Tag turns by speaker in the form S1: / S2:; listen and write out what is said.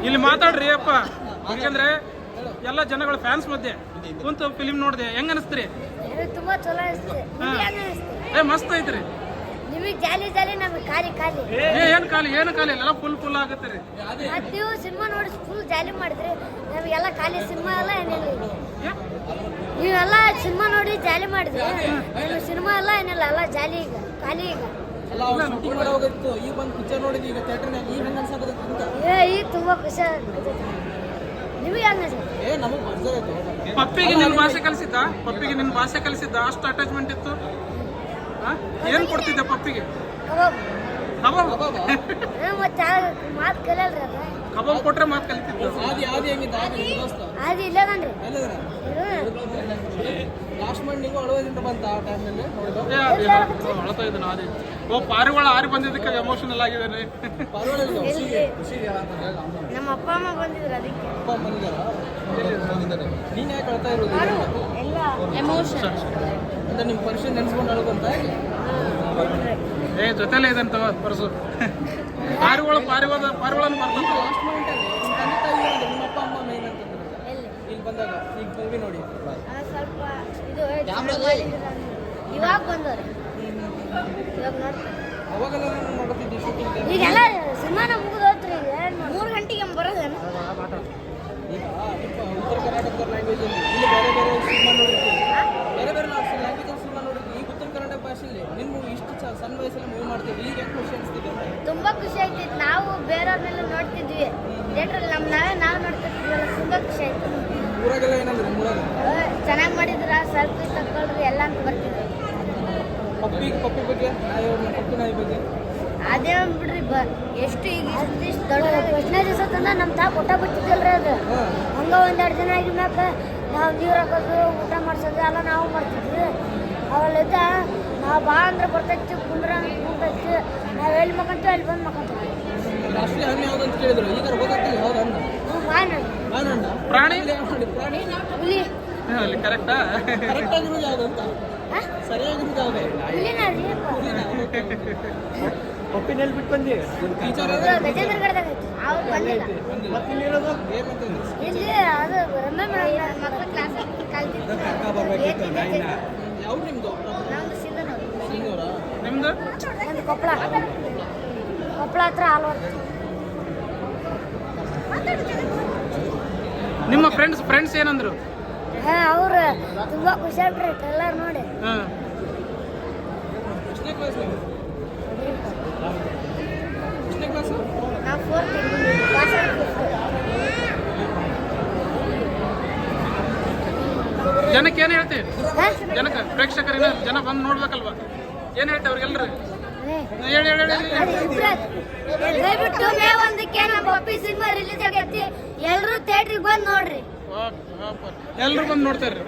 S1: ಇಲ್ಲಿ ಮಾತಾಡ್ರಿ ಅಪ್ಪ. ಯಾಕಂದ್ರೆ ಎಲ್ಲ ಜನಗಳ ಫ್ಯಾನ್ಸ್ ಮಧ್ಯೆ ಕುಂತು ಫಿಲಿಂ ನೋಡಿದೆ, ಹೆಂಗ ಅನಿಸ್ತ್ರಿ?
S2: ತುಂಬಾ ಚಲೋ ಅನಿಸ್ತಿದೆ.
S1: ಮಸ್ತ್ ಐತ್ರಿ.
S2: ನಿಮಗೆ ಜಾಲಿ ಜಾಲಿ ನಮಗೆ ಖಾಲಿ ಖಾಲಿ.
S1: ಏನು ಖಾಲಿ ಎಲ್ಲ ಫುಲ್ ಆಗುತ್ತೆ ರೀ.
S2: ನೀವು ಸಿನಿಮಾ ನೋಡಿ ಫುಲ್ ಜಾಲಿ ಮಾಡಿದ್ರಿ, ನಮಗೆಲ್ಲ ಖಾಲಿ ಸಿನಿಮಾ ಎಲ್ಲ ಏನಿಲ್ಲ. ನೀವೆಲ್ಲ ಸಿನಿಮಾ ನೋಡಿ ಜಾಲಿ ಮಾಡಿದ್ರಿ, ಸಿನಿಮಾ ಎಲ್ಲ ಏನಿಲ್ಲ, ಎಲ್ಲ ಜಾಲಿ ಈಗ ಖಾಲಿ ಈಗ. ಈಗ ತುಂಬಾ ಖುಷಿ ಆಗ್ತದೆ. ನಿಮಗೆ
S1: ಪಪ್ಪಿಗೆ ನಿನ್ನ ಭಾಷೆ ಕಲಿಸಿದ್ದ ಅಷ್ಟು ಅಟ್ಯಾಚ್ಮೆಂಟ್ ಇತ್ತು. ಏನ್ ಕೊಡ್ತಿದ್ದೆ ಪಪ್ಪಿಗೆ?
S2: ಮತ್ತೆ ಮಾತು ಕಲಿಯಲ್ರಿ ಅದ.
S1: ಕಬಾಬ್ ಕೊಟ್ರೆ ಮಾತು ಕಲಿತಿದ್ದು.
S2: ಅದು ಇಲ್ಲದನ್ರಿ.
S1: ಅಳ್ತಾ ಇದ್ದಾನೆ ಆದಿ. ಪಾರಿವಾಳ ಆರಿ ಬಂದಿದ್ದಕ್ಕೆ ಎಮೋಷನಲ್ ಆಗಿದ್ದಾನೆ.
S2: ನಮ್ಮ ಅಪ್ಪ ಅಮ್ಮ ಬಂದಿದ್ರು ಅದಕ್ಕೆ.
S3: ನೀನ್ ಯಾಕೆ ಅಳ್ತಾ ಇರೋದು?
S2: ಎಲ್ಲ ಎಮೋಷನ್
S3: ಅಂತ ನಿಮ್ಮ ಪರ್ಸನ್ ನೆನ್ಸ್ಕೊಂಡು ಅಳ್ಕೊಂತ
S1: ಜೊತೆಲೇ ಇದಂತ ಪರ್ಸು. ಪಾರಿವಾಳನು ಬರ್ತಂತ.
S3: ಲಾಸ್ಟ್ ಮೂಮೆಂಟ್ ಅಲ್ಲಿ ನಿಮ್ಮ ತಂದೆ ತಾಯಿ ನಿಮ್ಮ ಅಪ್ಪ ಅಮ್ಮ ಮೇನ್ ಅಂತಂದ್ರೆ ಇಲ್ಲಿ ಬಂದಾಗ ಈಗ ಮೂವಿ ನೋಡಿ
S2: ಸ್ವಲ್ಪ ಇದು ಇವಾಗ ಬಂದವ್ರೆ, ಇವಾಗ ನೋಡ್ತಾರೆ.
S3: ಅವಾಗೆಲ್ಲ ನೋಡ್ತಿದ್ದೆ ಶೂಟಿಂಗ್
S2: ಈಗೆಲ್ಲ ಸಿನಿಮಾನ ಮುಗಿದು ಹೋತ್ರಿ. 3 ಗಂಟೆಗೆ ಬರೋದೇನು?
S3: ಈಗ ಉತ್ತರ ಕರ್ನಾಟಕದ ಲ್ಯಾಂಗ್ವೇಜ್ ಅಲ್ಲಿ ಇಲ್ಲಿ ಬೇರೆ ಸಿನಿಮಾ ನೋಡಿರ್ತೀವಿ, ಬೇರೆ ಲ್ಯಾಂಗ್ವೇಜ್ ಸಿನಿಮಾ ನೋಡಿರ್ತೀವಿ. ಈಗ ಉತ್ತರ ಕನ್ನಡ ಭಾಷೆಯಲ್ಲಿ ನಿಮ್ಮ ಇಷ್ಟು ಸಣ್ಣ ವಯಸ್ಸಲ್ಲಿ ಮೂವಿ ಮಾಡ್ತೀವಿ, ಈಗ ಹೆಂಗೆ ಖುಷಿ ಅನಿಸ್ತಿದೆ?
S2: ತುಂಬಾ ಖುಷಿ ಆಗ್ತಿತ್ತು. ನಾವು ಬೇರೆಯವ್ರನ್ನೆಲ್ಲ ನೋಡ್ತಿದ್ವಿ ಥಿಯೇಟ್ರಲ್ಲಿ, ನಾವು ನೋಡ್ತಿದ್ವಲ್ಲ, ತುಂಬಾ ಖುಷಿ ಆಯ್ತು.
S3: ಊರಾಗೆಲ್ಲ ಏನಂದ್ರೆ ಊರಾಗ
S2: ಚೆನ್ನಾಗಿ ಮಾಡಿದ್ರ, ಸೆಲ್ಫಿ ತಗೊಳ್ರಿ ಎಲ್ಲ ಅಂತ ಬರ್ತಿದ್ರು.
S3: ಪಪ್ಪಿ ಬಗ್ಗೆ ಪಪ್ಪಿ ನಾಯಿ ಬಗ್ಗೆ
S2: ಅದೇ ಬಿಡ್ರಿ, ಎಷ್ಟು ಈಗ ಇಷ್ಟು ದೊಡ್ಡ ಪ್ರಶ್ನೆ ದಿವಸ ತಂದ ನಮ್ಮ ತಾ ಊಟ ಬಿಡ್ತಿದ್ದಲ್ರಿ. ಅದು ಹಂಗ 1-2 ದಿನ ಆಗಿದ್ಮ್ಯಾಕ ನಾವು ನೀರು ಹಾಕೋದು, ಊಟ ಮಾಡ್ಸೋದು ಎಲ್ಲ ನಾವು ಮಾಡ್ತಿದ್ವಿ. ಅವೆಲ್ಲಿದ್ದ ನಾವು ಬಾ ಅಂದ್ರೆ ಬರ್ತೈತಿ, ಕುಂತೈತಿ, ನಾವು ಎಲ್ಲಿ ಮಕ್ಕಂತೀವಿ ಅಲ್ಲಿ ಬಂದು ಮಕ್ಕಂತೀವಿ.
S3: ರಾಷ್ಟ್ರೀಯ ಹಣ್ಣು ಯಾವ್ದು ಅಂತ ಕೇಳಿದ್ರು, ಈಗ ಗೊತ್ತಾಗ್ತಿಲ್ಲ ಯಾವ್ದು ಹಣ್ಣು.
S1: ಪ್ರಾಣಿ
S2: ಹುಲಿ.
S1: ಕರೆಕ್ಟಾ?
S3: ಕರೆಕ್ಟ್ ಆಗಿರೋದು ಯಾವ್ದು ಅಂತ, ಸರಿಯಾಗಿರೋದು ಯಾವ್ದು?
S4: ಪಪ್ಪಿನಲ್ಲಿ ಬಿಟ್ಟು ಬಂದಿ
S2: ಗಜೇಂದ್ರಗಢದಾಗ ಐತಿ, ಅವ್ರು ಬಂದಿಲ್ಲ. ಇಲ್ಲಿ ಅದು ಮಕ್ಕಳ ಕ್ಲಾಸ್ ಕಲ್ತಿದ್ದು.
S3: ಯಾವ್ದು ನಿಮ್ದು?
S2: ನಮ್ದು ಸಿಂಧನೂರು.
S1: ನಿಮ್ದು?
S2: ನಮ್ದು ಕೊಪ್ಪಳ ಹತ್ರ ಆಲ್ವಾರ್.
S1: ನಿಮ್ಮ ಫ್ರೆಂಡ್ಸ್ ಏನಂದ್ರು?
S2: ಅವ್ರು ತುಂಬಾ ಖುಷಿ ಆಗ್ಬಿಟ್ರಿ ಟ್ರೈಲರ್ ನೋಡಿ.
S3: ಎಷ್ಟನೇ ಕ್ಲಾಸ್ ನೀವು? ಎಷ್ಟನೇ ಕ್ಲಾಸು?
S2: ನಾವು 4th ಕ್ಲಾಸ್.
S1: ಜನಕ್ಕೆ ಏನು ಹೇಳ್ತೀವಿ? ಜನಕ್ಕೆ ಪ್ರೇಕ್ಷಕರಿನ ಜನ ಬಂದು ನೋಡ್ಬೇಕಲ್ವಾ? ಏನು ಹೇಳ್ತೇವೆ ಅವ್ರಿಗೆಲ್ಲರೂ?
S2: ದಯವಿಟ್ಟು ಮೇ 1ಕ್ಕೆ ನಮ್ಮ ಪಪ್ಪಿ ಸಿನಿಮಾ ರಿಲೀಸ್ ಆಗೈತಿ, ಎಲ್ಲರೂ ಥಿಯೇಟ್ರಿಗೆ ಬಂದು ನೋಡ್ರಿ.
S1: ಎಲ್ಲರೂ ಬಂದು ನೋಡ್ತಾರೆ.